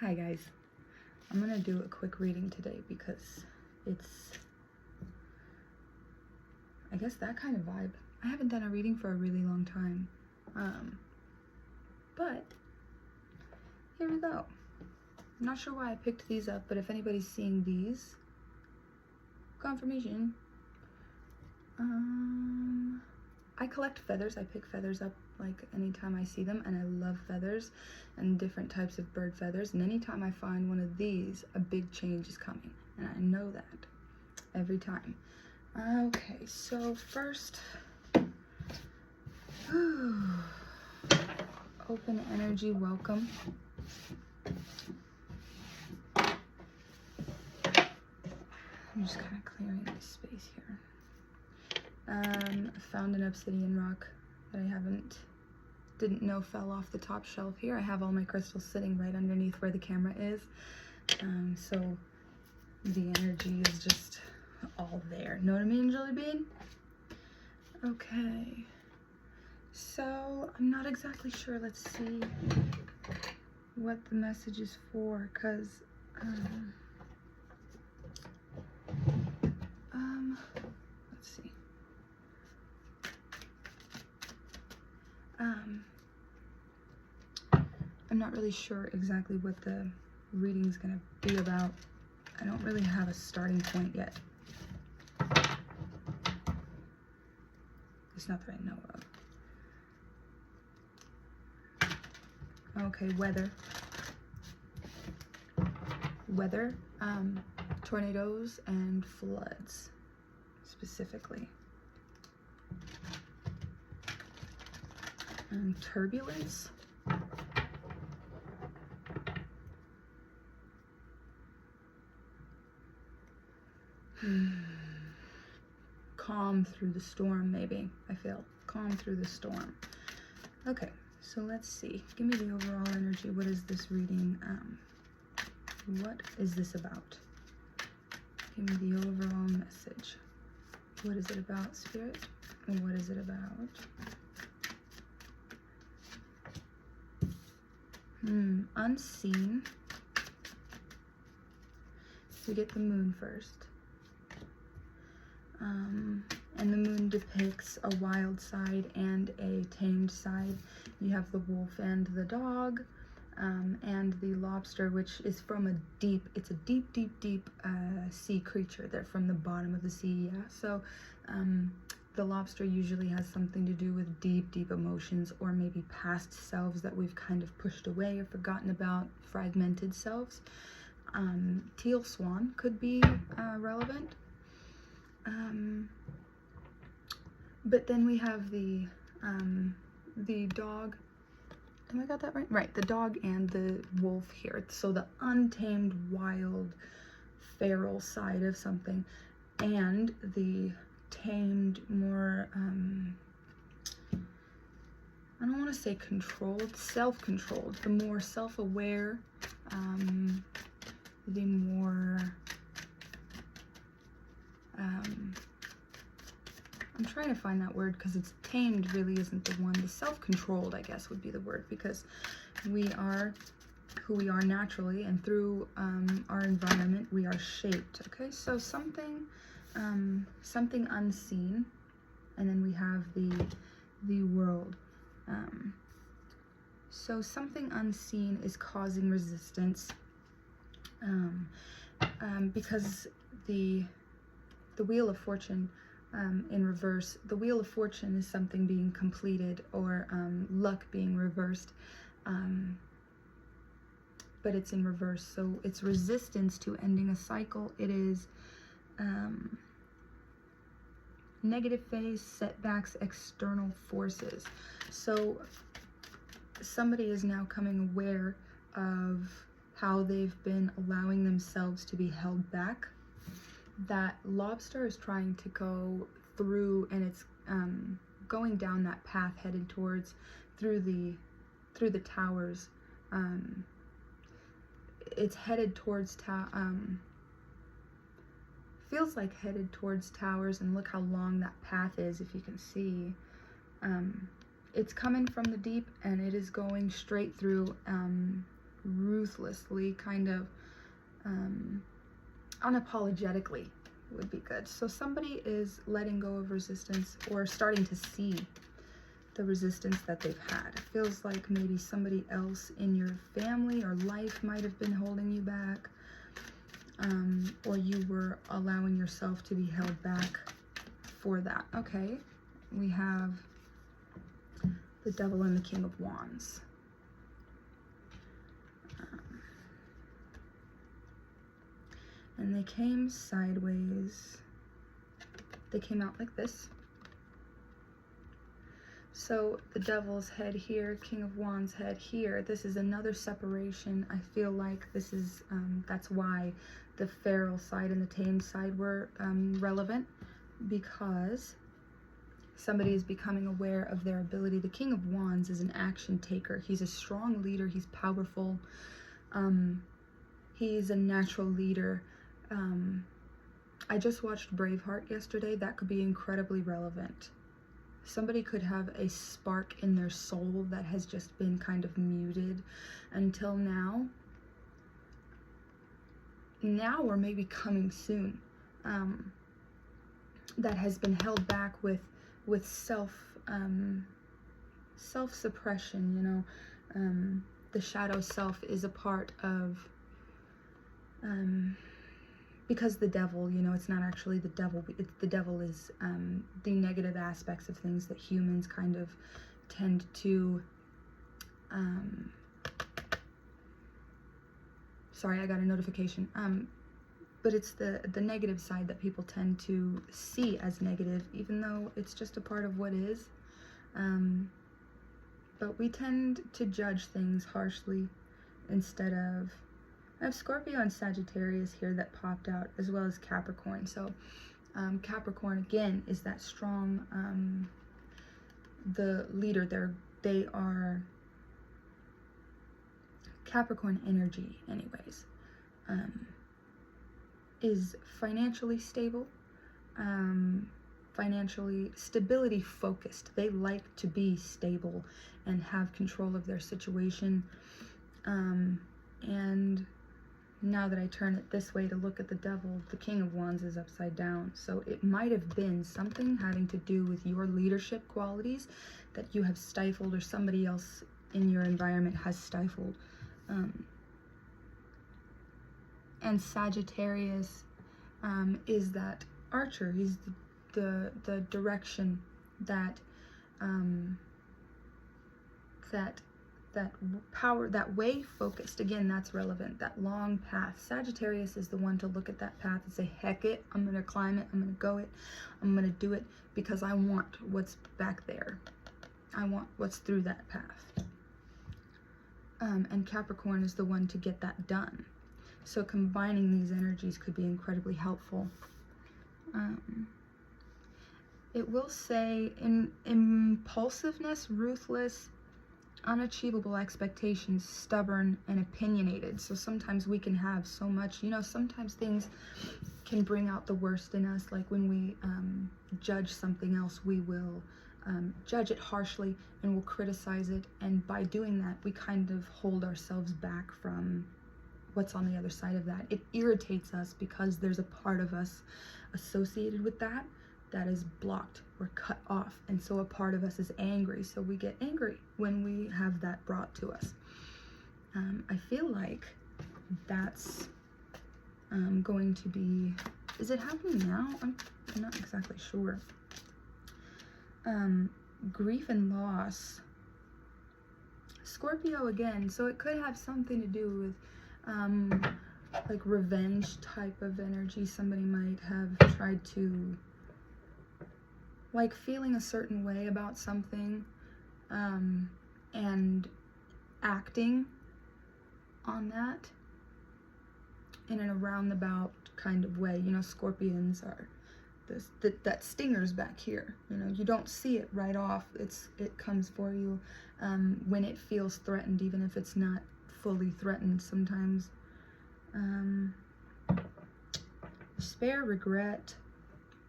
Hi guys, I'm gonna do a quick reading today because it's, I guess, that kind of vibe. I haven't done a reading for a really long time, but here we go. I'm not sure why I picked these up, but if anybody's seeing these, confirmation. I collect feathers. I pick feathers up like anytime I see them, and I love feathers and different types of bird feathers, and anytime I find one of these, a big change is coming, and I know that every time. Okay, so first, open energy, welcome. I'm just kind of clearing this space here. I found an obsidian rock that I didn't know fell off the top shelf here. I have all my crystals sitting right underneath where the camera is. So the energy is just all there. Know what I mean, Jelly Bean? Okay. So I'm not exactly sure. Let's see what the message is for, because let's see. I'm not really sure exactly what the reading's gonna be about. I don't really have a starting point yet. It's not that I know of. Okay, weather. Weather, tornadoes and floods, specifically. Turbulence. Calm through the storm, maybe. I feel calm through the storm. Okay, so let's see. Give me the overall energy. What is this reading? What is this about? Give me the overall message. What is it about, Spirit? And what is it about? Unseen. So we get the moon first. And the moon depicts a wild side and a tamed side. You have the wolf and the dog, and the lobster, which is from a deep, it's a deep sea creature. They're from the bottom of the sea, yeah. So the lobster usually has something to do with deep emotions, or maybe past selves that we've kind of pushed away or forgotten about, fragmented selves. Teal swan could be relevant. But then we have the dog. Am I got that right? Right, the dog and the wolf here. So the untamed, wild, feral side of something, and the tamed, more, I don't want to say controlled, self-controlled, the more self-aware, the more, I'm trying to find that word because it's tamed really isn't the one. The self-controlled, I guess, would be the word, because we are who we are naturally, and through our environment we are shaped. Okay, so something unseen, and then we have the world. So something unseen is causing resistance, because the Wheel of Fortune, in reverse, the Wheel of Fortune is something being completed, or luck being reversed, but it's in reverse. So it's resistance to ending a cycle. It is negative phase, setbacks, external forces. So somebody is now coming aware of how they've been allowing themselves to be held back. That lobster is trying to go through, and it's going down that path headed towards through the towers. It's headed towards feels like headed towards towers, and look how long that path is, if you can see. It's coming from the deep, and it is going straight through ruthlessly, kind of unapologetically would be good. So somebody is letting go of resistance or starting to see the resistance that they've had. It feels like maybe somebody else in your family or life might have been holding you back, or you were allowing yourself to be held back for that. Okay, we have the Devil and the King of Wands. And they came sideways. They came out like this. So the Devil's head here, King of Wands head here. This is another separation. I feel like this is, that's why the feral side and the tamed side were relevant, because somebody is becoming aware of their ability. The King of Wands is an action taker. He's a strong leader. He's powerful. He's a natural leader. I just watched Braveheart yesterday. That could be incredibly relevant. Somebody could have a spark in their soul that has just been kind of muted until now. Now, or maybe coming soon. That has been held back with self-suppression, you know. The shadow self is a part of, because the devil, you know, it's not actually the devil. The devil is the negative aspects of things that humans kind of tend to, sorry, I got a notification. But it's the negative side that people tend to see as negative, even though it's just a part of what is. But we tend to judge things harshly instead of... I have Scorpio and Sagittarius here that popped out, as well as Capricorn. So Capricorn, again, is that strong, the leader. They are Capricorn energy, anyways. Is financially stable, financially stability focused. They like to be stable and have control of their situation. And now that I turn it this way to look at the devil, the King of Wands is upside down. So it might have been something having to do with your leadership qualities that you have stifled, or somebody else in your environment has stifled. And Sagittarius is that archer. He's the direction that that power, that way focused. Again, that's relevant. That long path. Sagittarius is the one to look at that path and say, heck it, I'm gonna climb it, I'm gonna go it, I'm gonna do it, because I want what's back there. I want what's through that path. And Capricorn is the one to get that done. So combining these energies could be incredibly helpful. It will say impulsiveness, ruthless, unachievable expectations, stubborn, and opinionated. So sometimes we can have so much, you know, sometimes things can bring out the worst in us. Like when we judge something else, we will judge it harshly and we'll criticize it. And by doing that, we kind of hold ourselves back from what's on the other side of that. It irritates us because there's a part of us associated with that that is blocked or cut off, and so a part of us is angry, so we get angry when we have that brought to us. I feel like that's going to be, is it happening now? I'm not exactly sure. Grief and loss, Scorpio again, so it could have something to do with like revenge type of energy. Somebody might have tried to, like, feeling a certain way about something and acting on that in an roundabout kind of way. You know, Scorpions are that stinger's back here. You know, you don't see it right off. It comes for you when it feels threatened, even if it's not fully threatened sometimes. Despair, regret,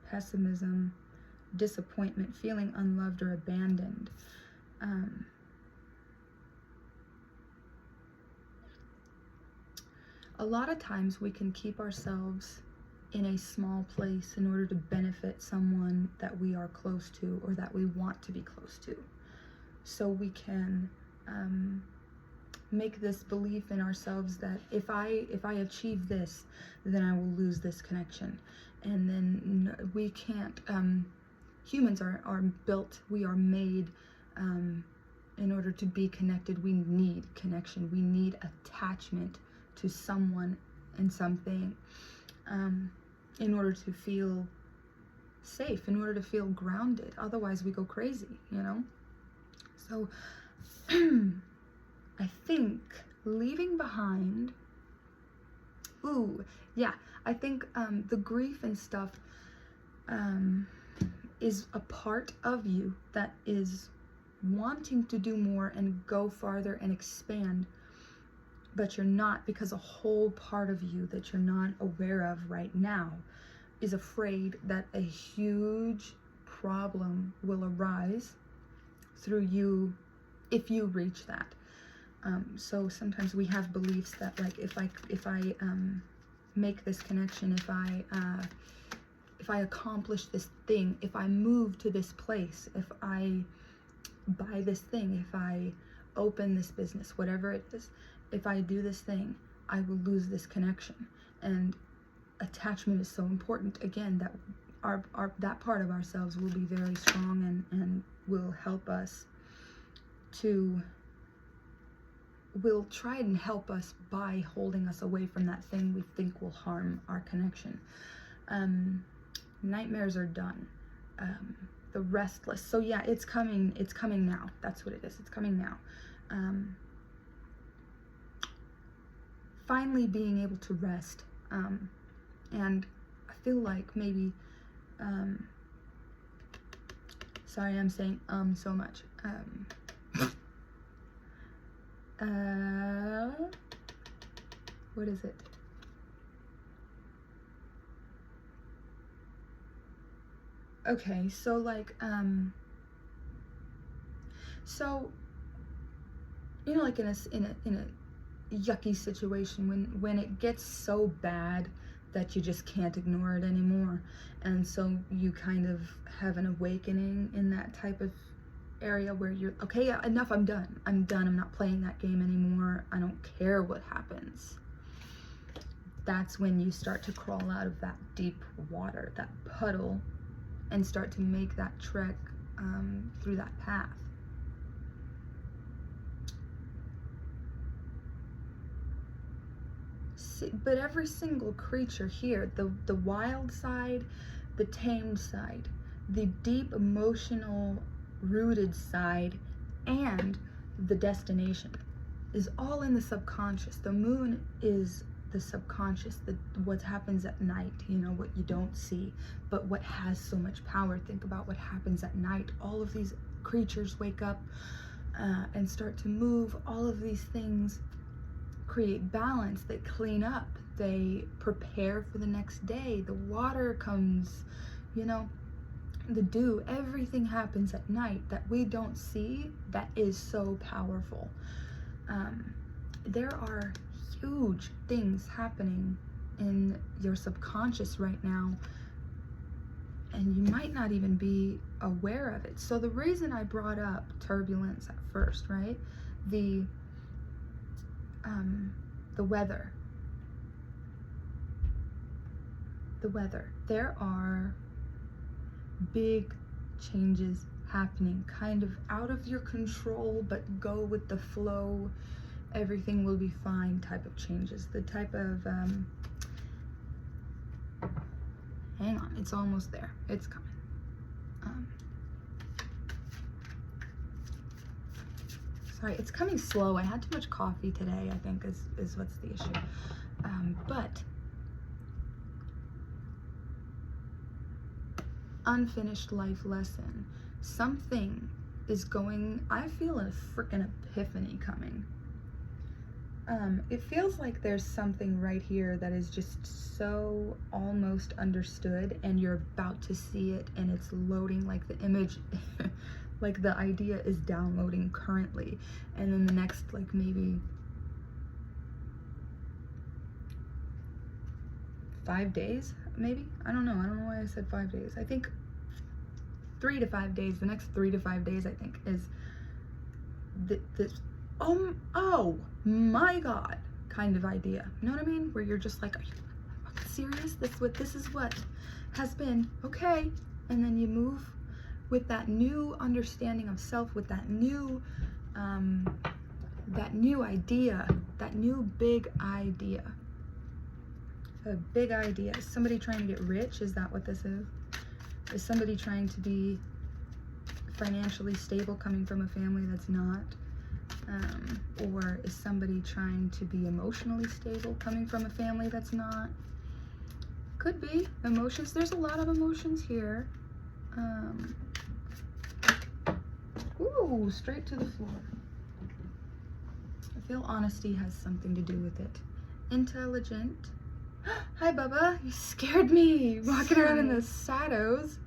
pessimism, disappointment, feeling unloved or abandoned. A lot of times we can keep ourselves in a small place in order to benefit someone that we are close to or that we want to be close to. So we can make this belief in ourselves that if I achieve this, then I will lose this connection. And then we can't, humans are built, we are made, in order to be connected, we need connection. We need attachment to someone and something, in order to feel safe, in order to feel grounded. Otherwise we go crazy, you know? So I think leaving behind, I think the grief and stuff is a part of you that is wanting to do more and go farther and expand, but you're not, because a whole part of you that you're not aware of right now is afraid that a huge problem will arise through you if you reach that. So sometimes we have beliefs that, like, if I make this connection, if I accomplish this thing, if I move to this place, if I buy this thing, if I open this business, whatever it is, if I do this thing, I will lose this connection. And attachment is so important, again, that that part of ourselves will be very strong and will help us to, will try and help us by holding us away from that thing we think will harm our connection. Nightmares are done. The restless. So yeah, it's coming now. That's what it is. It's coming now. Finally being able to rest. And I feel like maybe, sorry, I'm saying so much. What is it? Okay, so like, so, you know, like in a yucky situation, when it gets so bad that you just can't ignore it anymore, and so you kind of have an awakening in that type of area where you're, okay, enough, I'm done, I'm not playing that game anymore, I don't care what happens. That's when you start to crawl out of that deep water, that puddle, and start to make that trek through that path. But every single creature here, the wild side, the tamed side, the deep emotional rooted side, and the destination is all in the subconscious. The moon is the subconscious, what happens at night, you know, what you don't see, but what has so much power. Think about what happens at night. All of these creatures wake up and start to move. All of these things create balance, they clean up, they prepare for the next day. The water comes, you know, the dew, everything happens at night that we don't see, that is so powerful. There are huge things happening in your subconscious right now, and you might not even be aware of it. So the reason I brought up turbulence at first, right? The weather. There are big changes happening, kind of out of your control, but go with the flow. Everything will be fine type of changes. The type of, hang on, it's almost there. It's coming. Sorry, it's coming slow. I had too much coffee today, I think, is what's the issue. But unfinished life lesson. Something is going, I feel a freaking epiphany coming. It feels like there's something right here that is just so almost understood, and you're about to see it, and it's loading, like the image, like the idea is downloading currently, and then the next, like, maybe 5 days, maybe. I don't know why I said 5 days. I think 3 to 5 days. The next 3 to 5 days, I think, is this oh my god kind of idea. You know what I mean? Where you're just like, are you fucking serious? This is what has been okay. And then you move with that new understanding of self, with that new idea, that new big idea. A big idea. Is somebody trying to get rich? Is that what this is? Is somebody trying to be financially stable coming from a family that's not? Or is somebody trying to be emotionally stable coming from a family that's not? Could be. Emotions. There's a lot of emotions here. Ooh, straight to the floor. I feel honesty has something to do with it. Intelligent. Hi, Bubba. You scared me. Walking around in the shadows.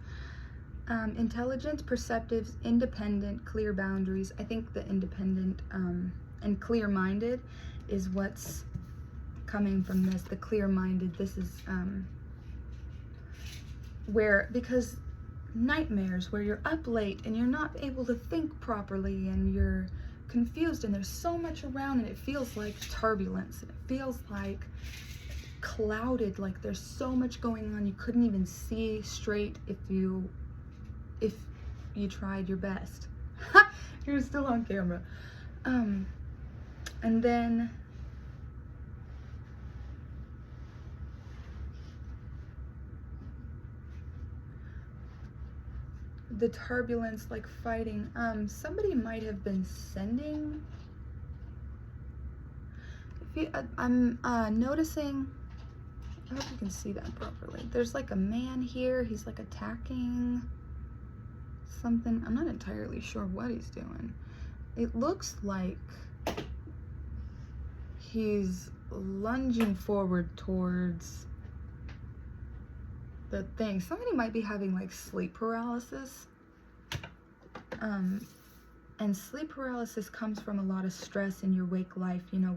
Intelligent, perceptive, independent, clear boundaries. I think the independent and clear-minded is what's coming from this. The clear-minded. This is where, because nightmares where you're up late and you're not able to think properly and you're confused and there's so much around and it feels like turbulence and it feels like clouded, like there's so much going on you couldn't even see straight if you tried your best. You're still on camera. And then the turbulence, like fighting. Somebody might have been sending. I'm noticing. I hope you can see that properly. There's like a man here. He's like attacking something. I'm not entirely sure what he's doing. It looks like he's lunging forward towards the thing. Somebody might be having like sleep paralysis. And sleep paralysis comes from a lot of stress in your wake life. You know,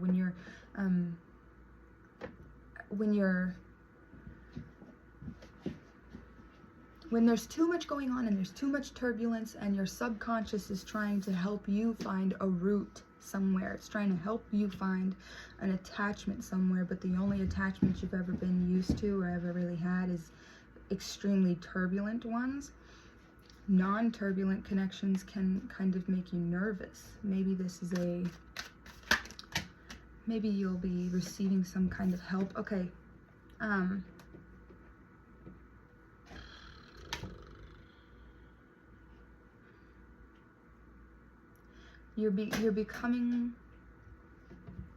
when there's too much going on and there's too much turbulence and your subconscious is trying to help you find a route somewhere. It's trying to help you find an attachment somewhere, but the only attachment you've ever been used to or ever really had is extremely turbulent ones. Non-turbulent connections can kind of make you nervous. Maybe maybe you'll be receiving some kind of help. Okay. You're becoming,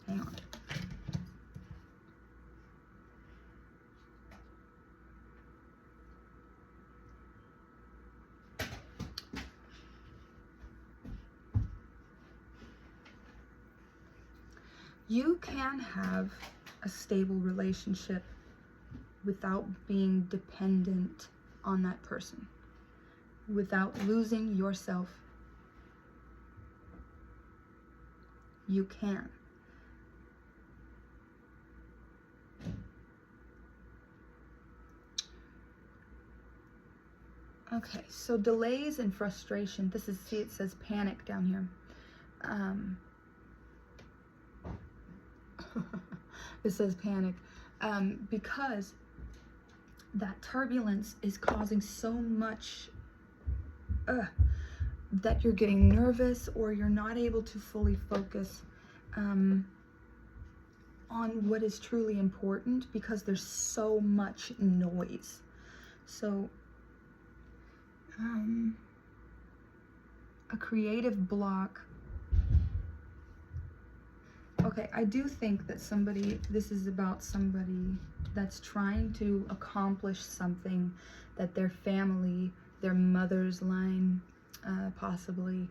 hang on. You can have a stable relationship without being dependent on that person, without losing yourself. You can. Okay, so delays and frustration. This is, see, it says panic down here. It says panic because that turbulence is causing so much that you're getting nervous or you're not able to fully focus on what is truly important because there's so much noise. So a creative block. Okay, I do think that this is about somebody that's trying to accomplish something that their family, their mother's line, possibly,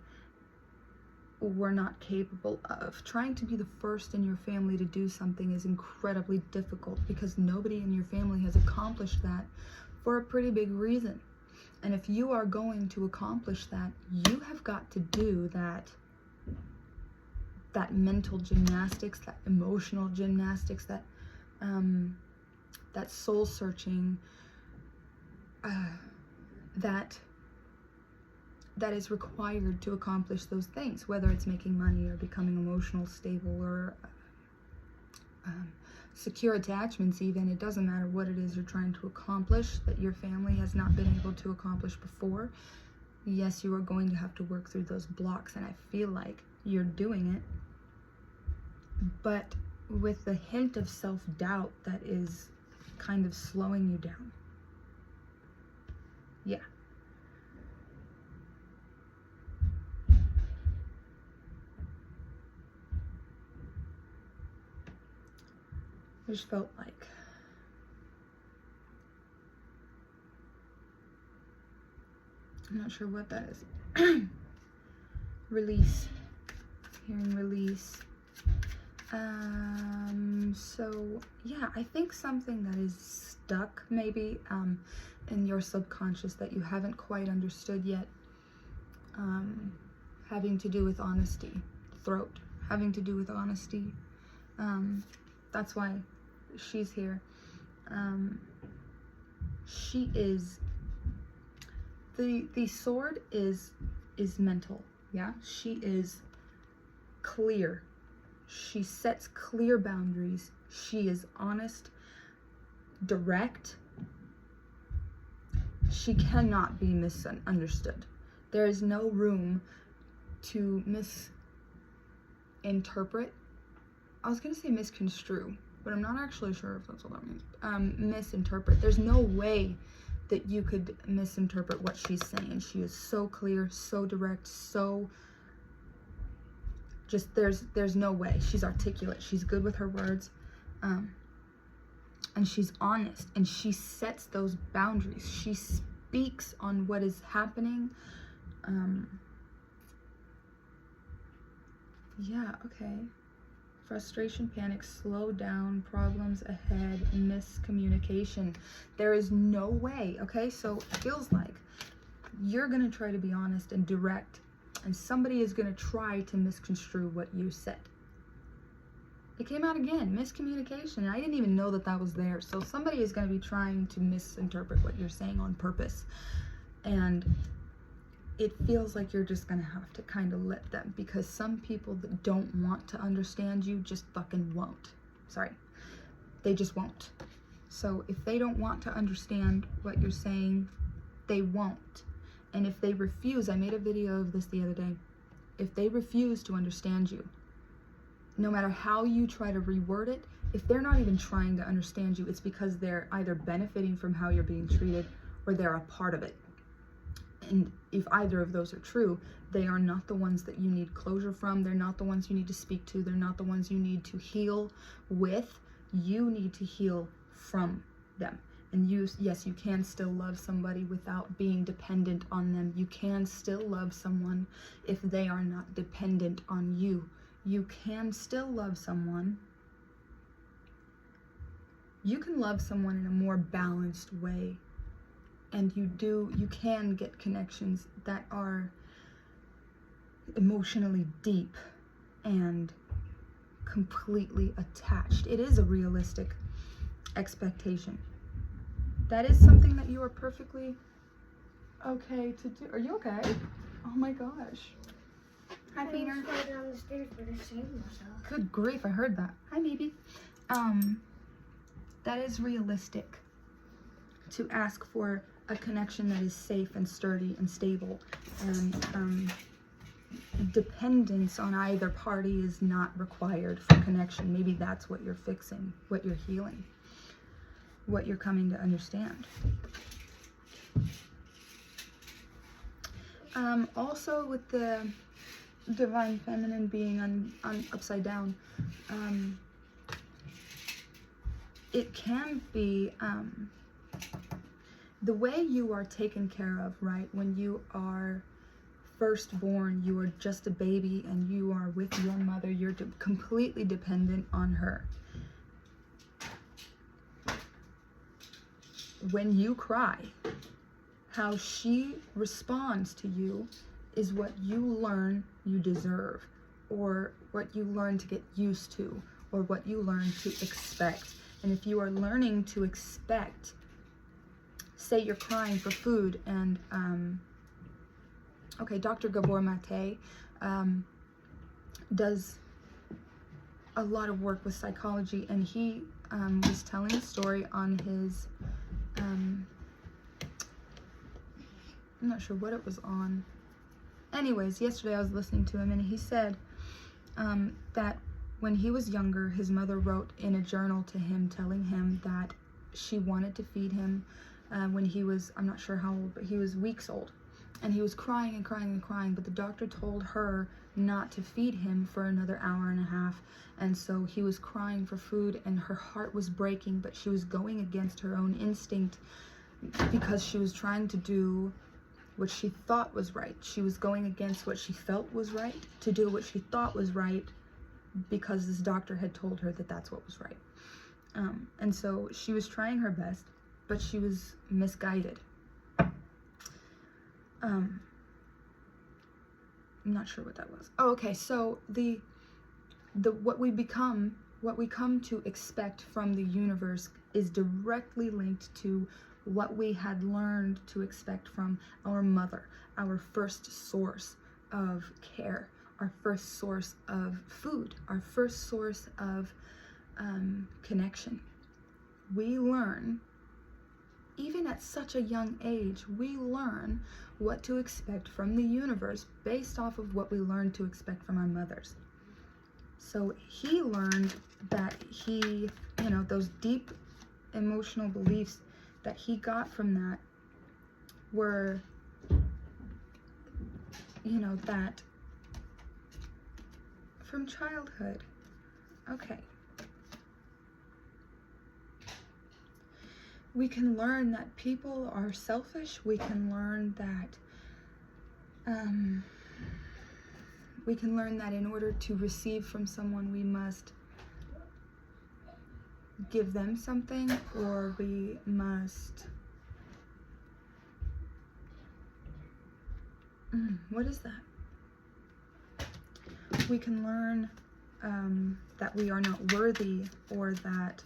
were not capable of. Trying to be the first in your family to do something is incredibly difficult because nobody in your family has accomplished that for a pretty big reason. And if you are going to accomplish that, you have got to do that mental gymnastics, that emotional gymnastics, that that soul searching, that is required to accomplish those things, whether it's making money or becoming emotional stable or secure attachments even. It doesn't matter what it is you're trying to accomplish that your family has not been able to accomplish before. Yes, you are going to have to work through those blocks, and I feel like you're doing it, but with the hint of self-doubt that is kind of slowing you down. Yeah. I just felt like I'm not sure what that is. Release. Hearing release. So yeah, I think something that is stuck maybe in your subconscious that you haven't quite understood yet, having to do with honesty. Throat. Having to do with honesty. That's why she's here. She is the sword is mental. Yeah, she is clear. She sets clear boundaries. She is honest, direct. She cannot be misunderstood. There is no room to misinterpret. I was gonna say misconstrue, but I'm not actually sure if that's what that means. Misinterpret. There's no way that you could misinterpret what she's saying. She is so clear, so direct, so just there's no way. She's articulate. She's good with her words, and she's honest. And she sets those boundaries. She speaks on what is happening. Yeah. Okay. Frustration, panic, slow down, problems ahead, miscommunication. There is no way, okay? So it feels like you're gonna try to be honest and direct, and somebody is gonna try to misconstrue what you said. It came out again, miscommunication. I didn't even know that that was there. So somebody is gonna be trying to misinterpret what you're saying on purpose. And it feels like you're just gonna have to kind of let them, because some people that don't want to understand you just fucking won't. Sorry, they just won't. So if they don't want to understand what you're saying, they won't. And if they refuse, I made a video of this the other day, if they refuse to understand you, no matter how you try to reword it, if they're not even trying to understand you, it's because they're either benefiting from how you're being treated or they're a part of it. And if either of those are true, they are not the ones that you need closure from. They're not the ones you need to speak to. They're not the ones you need to heal with. You need to heal from them. And yes, you can still love somebody without being dependent on them. You can still love someone if they are not dependent on you. You can still love someone. You can love someone in a more balanced way. And you can get connections that are emotionally deep and completely attached. It is a realistic expectation. That is something that you are perfectly okay to do. Are you okay? Oh my gosh. Hi, Peter. I was going down the stairs, but I saved myself. Good grief, I heard that. Hi, baby. That is realistic to ask for a connection that is safe and sturdy and stable, and dependence on either party is not required for connection. Maybe that's what you're fixing, what you're healing, what you're coming to understand. Also with the divine feminine being on upside down, it can be the way you are taken care of, right? When you are first born, you are just a baby and you are with your mother. You're completely dependent on her. When you cry, how she responds to you is what you learn you deserve, or what you learn to get used to, or what you learn to expect. And if you are learning to expect, say you're crying for food, and okay, Dr. Gabor Mate does a lot of work with psychology, and he was telling a story on his, I'm not sure what it was on. Anyways, yesterday I was listening to him, and he said that when he was younger, his mother wrote in a journal to him telling him that she wanted to feed him when he was, I'm not sure how old, but he was weeks old. And he was crying and crying and crying, but the doctor told her not to feed him for another hour and a half. And so he was crying for food, and her heart was breaking, but she was going against her own instinct because she was trying to do what she thought was right. She was going against what she felt was right to do what she thought was right because this doctor had told her that that's what was right. And so she was trying her best, but she was misguided. I'm not sure what that was. Oh, okay. So what we come to expect from the universe is directly linked to what we had learned to expect from our mother, our first source of care, our first source of food, our first source of connection. We learn, even at such a young age, we learn what to expect from the universe based off of what we learned to expect from our mothers. So he learned that those deep emotional beliefs that he got from that were, that from childhood. Okay. We can learn that people are selfish. We can learn that in order to receive from someone, we must give them something, or we must, what is that? We can learn that we are not worthy, or that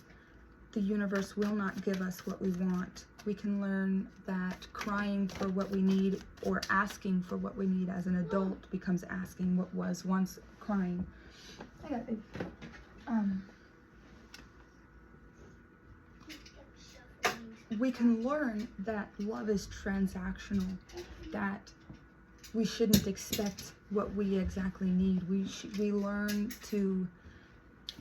the universe will not give us what we want. We can learn that crying for what we need, or asking for what we need as an adult, becomes asking what was once crying. I got it. We can learn that love is transactional, that we shouldn't expect what we exactly need. We learn to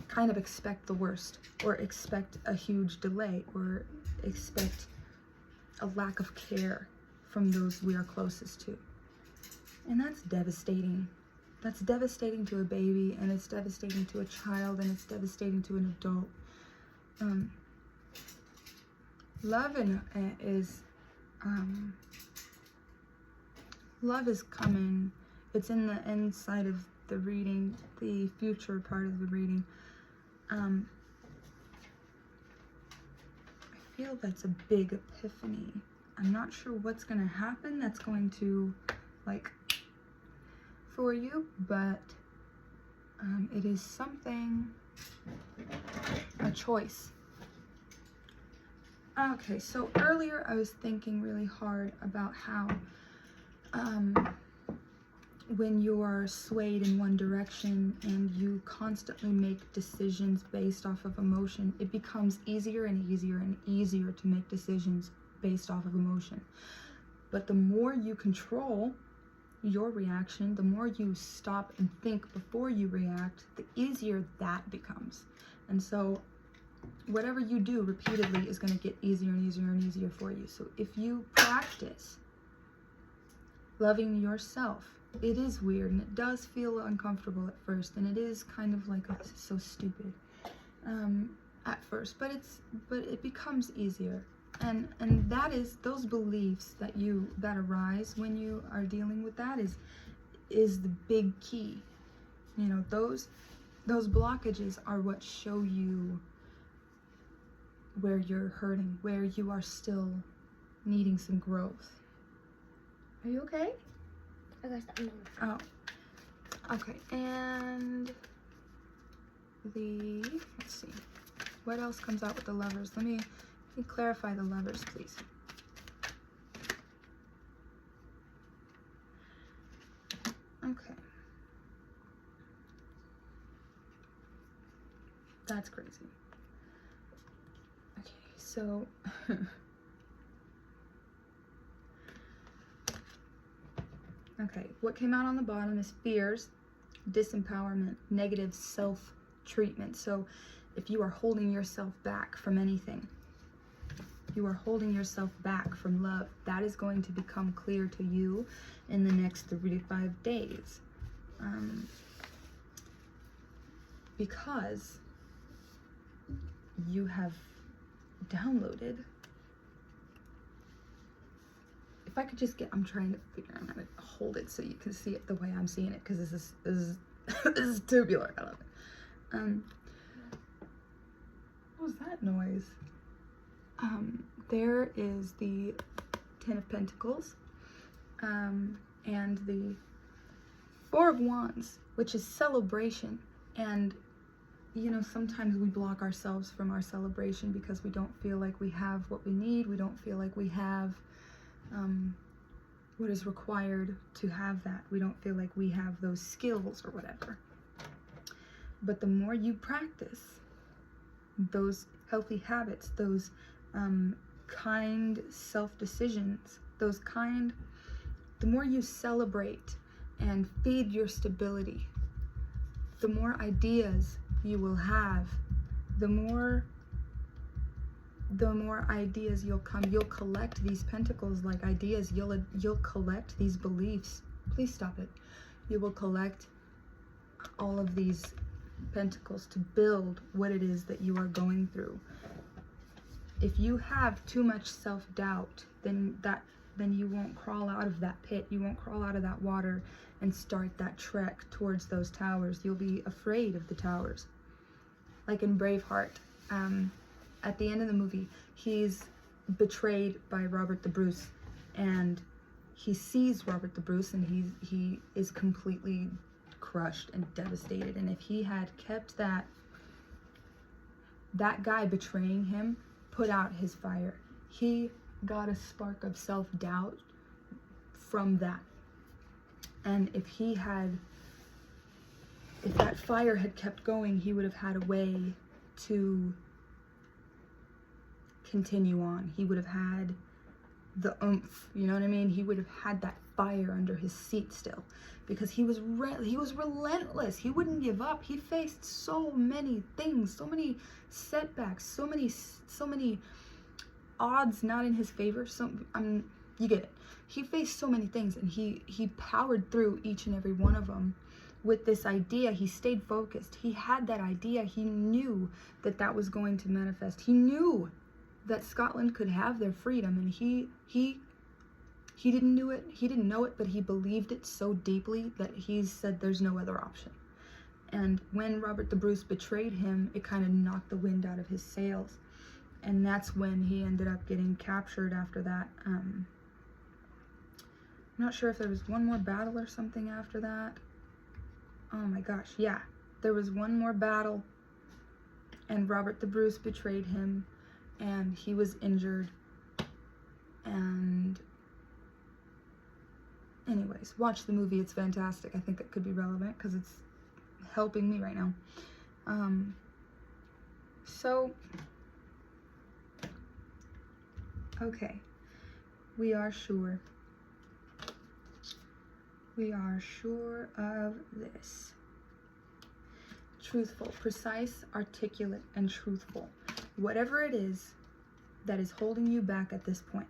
kind of expect the worst, or expect a huge delay, or expect a lack of care from those we are closest to. And that's devastating. That's devastating to a baby, and it's devastating to a child, and it's devastating to an adult. Love is coming. It's in the inside of the reading, the future part of the reading. I feel that's a big epiphany. I'm not sure what's going to happen that's going to, for you, but it is something, a choice. Okay, so earlier I was thinking really hard about how when you are swayed in one direction and you constantly make decisions based off of emotion, it becomes easier and easier and easier to make decisions based off of emotion. But the more you control your reaction, the more you stop and think before you react, the easier that becomes. And so whatever you do repeatedly is going to get easier and easier and easier for you. So if you practice loving yourself, it is weird, and it does feel uncomfortable at first, and it is kind of like, oh, this is so stupid at first, but it becomes easier. And that is, those beliefs that arise when you are dealing with that is the big key. Those blockages are what show you where you're hurting, where you are still needing some growth. Are you okay? I got something. Oh, okay. And let's see. What else comes out with the Lovers? Let me clarify the Lovers, please. Okay. That's crazy. Okay, so okay, what came out on the bottom is fears, disempowerment, negative self-treatment. So if you are holding yourself back from anything, you are holding yourself back from love, that is going to become clear to you in the next 3 to 5 days. Because you have downloaded. If I could just get, I'm trying to figure out how to hold it so you can see it the way I'm seeing it, because this is this is tubular. I love it. What was that noise? There is the Ten of Pentacles, and the Four of Wands, which is celebration. And you know, sometimes we block ourselves from our celebration because we don't feel like we have what we need. We don't feel like we have what is required to have that. We don't feel like we have those skills or whatever. But the more you practice those healthy habits, those kind self-decisions, the more you celebrate and feed your stability, the more ideas you will have, the more ideas you'll collect these pentacles like ideas. You'll collect these beliefs. Please stop it. You will collect all of these pentacles to build what it is that you are going through. If you have too much self-doubt, then you won't crawl out of that pit. You won't crawl out of that water and start that trek towards those towers. You'll be afraid of the towers. Like in Braveheart, at the end of the movie, he's betrayed by Robert the Bruce, and he sees Robert the Bruce, and he is completely crushed and devastated. And if he had kept that guy betraying him put out his fire, he got a spark of self-doubt from that. And if that fire had kept going, he would have had a way to continue on. He would have had the oomph, you know what I mean? He would have had that fire under his seat still, because he was relentless. He wouldn't give up. He faced so many things, so many setbacks, so many odds not in his favor. You get it. He faced so many things, and he powered through each and every one of them with this idea. He stayed focused. He had that idea. He knew that was going to manifest. He knew that Scotland could have their freedom, and he didn't know it, but he believed it so deeply that he said there's no other option. And when Robert the Bruce betrayed him, it kind of knocked the wind out of his sails, and that's when he ended up getting captured after that. I'm not sure if there was one more battle or something after that. Oh my gosh, yeah, there was one more battle, and Robert the Bruce betrayed him, and he was injured. And anyways, watch the movie. It's fantastic. I think it could be relevant because it's helping me right now. So okay, we are sure of this. Truthful, precise, articulate, and truthful. Whatever it is that is holding you back at this point,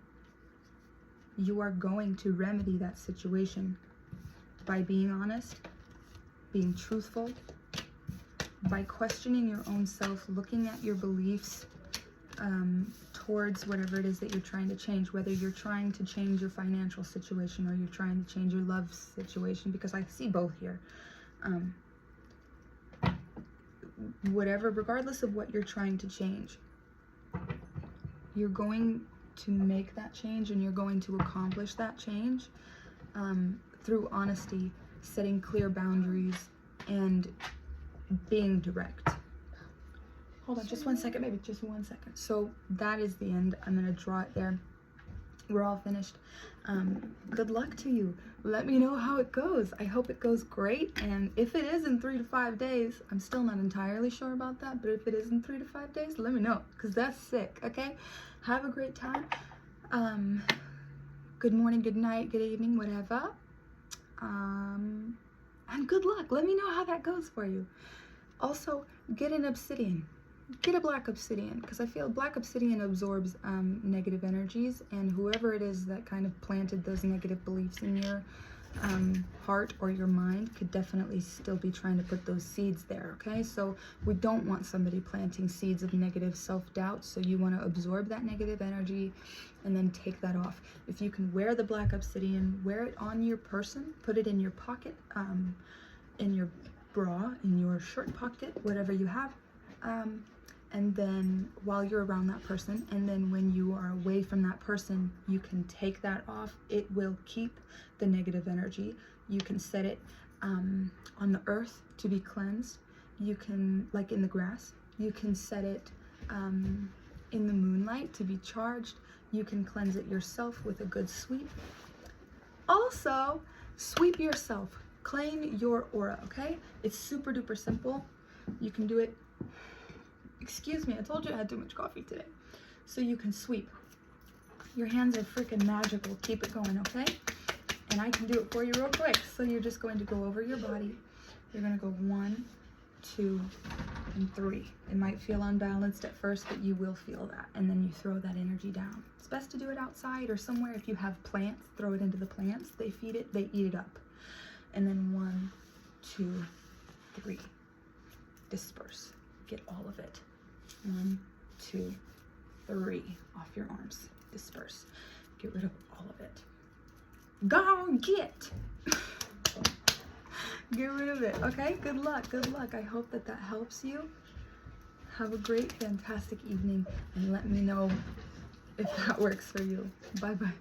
you are going to remedy that situation by being honest, being truthful, by questioning your own self, looking at your beliefs towards whatever it is that you're trying to change, whether you're trying to change your financial situation or you're trying to change your love situation, because I see both here. Whatever, regardless of what you're trying to change, you're going to make that change, and you're going to accomplish that change through honesty, setting clear boundaries, and being direct. Hold on, just 1 second, baby, just 1 second. So that is the end. I'm gonna draw it there. We're all finished. Good luck to you. Let me know how it goes. I hope it goes great. And if it is in 3 to 5 days, I'm still not entirely sure about that, but if it is in 3 to 5 days, let me know, because that's sick, okay? Have a great time. Good morning, good night, good evening, whatever. And good luck. Let me know how that goes for you. Also, get an obsidian. Get a black obsidian, because I feel black obsidian absorbs negative energies, and whoever it is that kind of planted those negative beliefs in your heart or your mind could definitely still be trying to put those seeds there, okay? So we don't want somebody planting seeds of negative self-doubt, so you want to absorb that negative energy and then take that off. If you can wear the black obsidian, wear it on your person, put it in your pocket, in your bra, in your shirt pocket, whatever you have. And then while you're around that person, and then when you are away from that person, you can take that off. It will keep the negative energy. You can set it on the earth to be cleansed. You can, like in the grass, you can set it in the moonlight to be charged. You can cleanse it yourself with a good sweep. Also, sweep yourself. Claim your aura, okay? It's super duper simple. You can do it. Excuse me, I told you I had too much coffee today. So you can sweep. Your hands are freaking magical. Keep it going, okay? And I can do it for you real quick. So you're just going to go over your body. You're going to go 1, 2, and 3. It might feel unbalanced at first, but you will feel that. And then you throw that energy down. It's best to do it outside or somewhere. If you have plants, throw it into the plants. They feed it, they eat it up. And then 1, 2, 3. Disperse. Get all of it. 1, 2, 3. Off your arms. Disperse. Get rid of all of it. Go get! Get rid of it. Okay? Good luck. Good luck. I hope that that helps you. Have a great, fantastic evening, and let me know if that works for you. Bye-bye.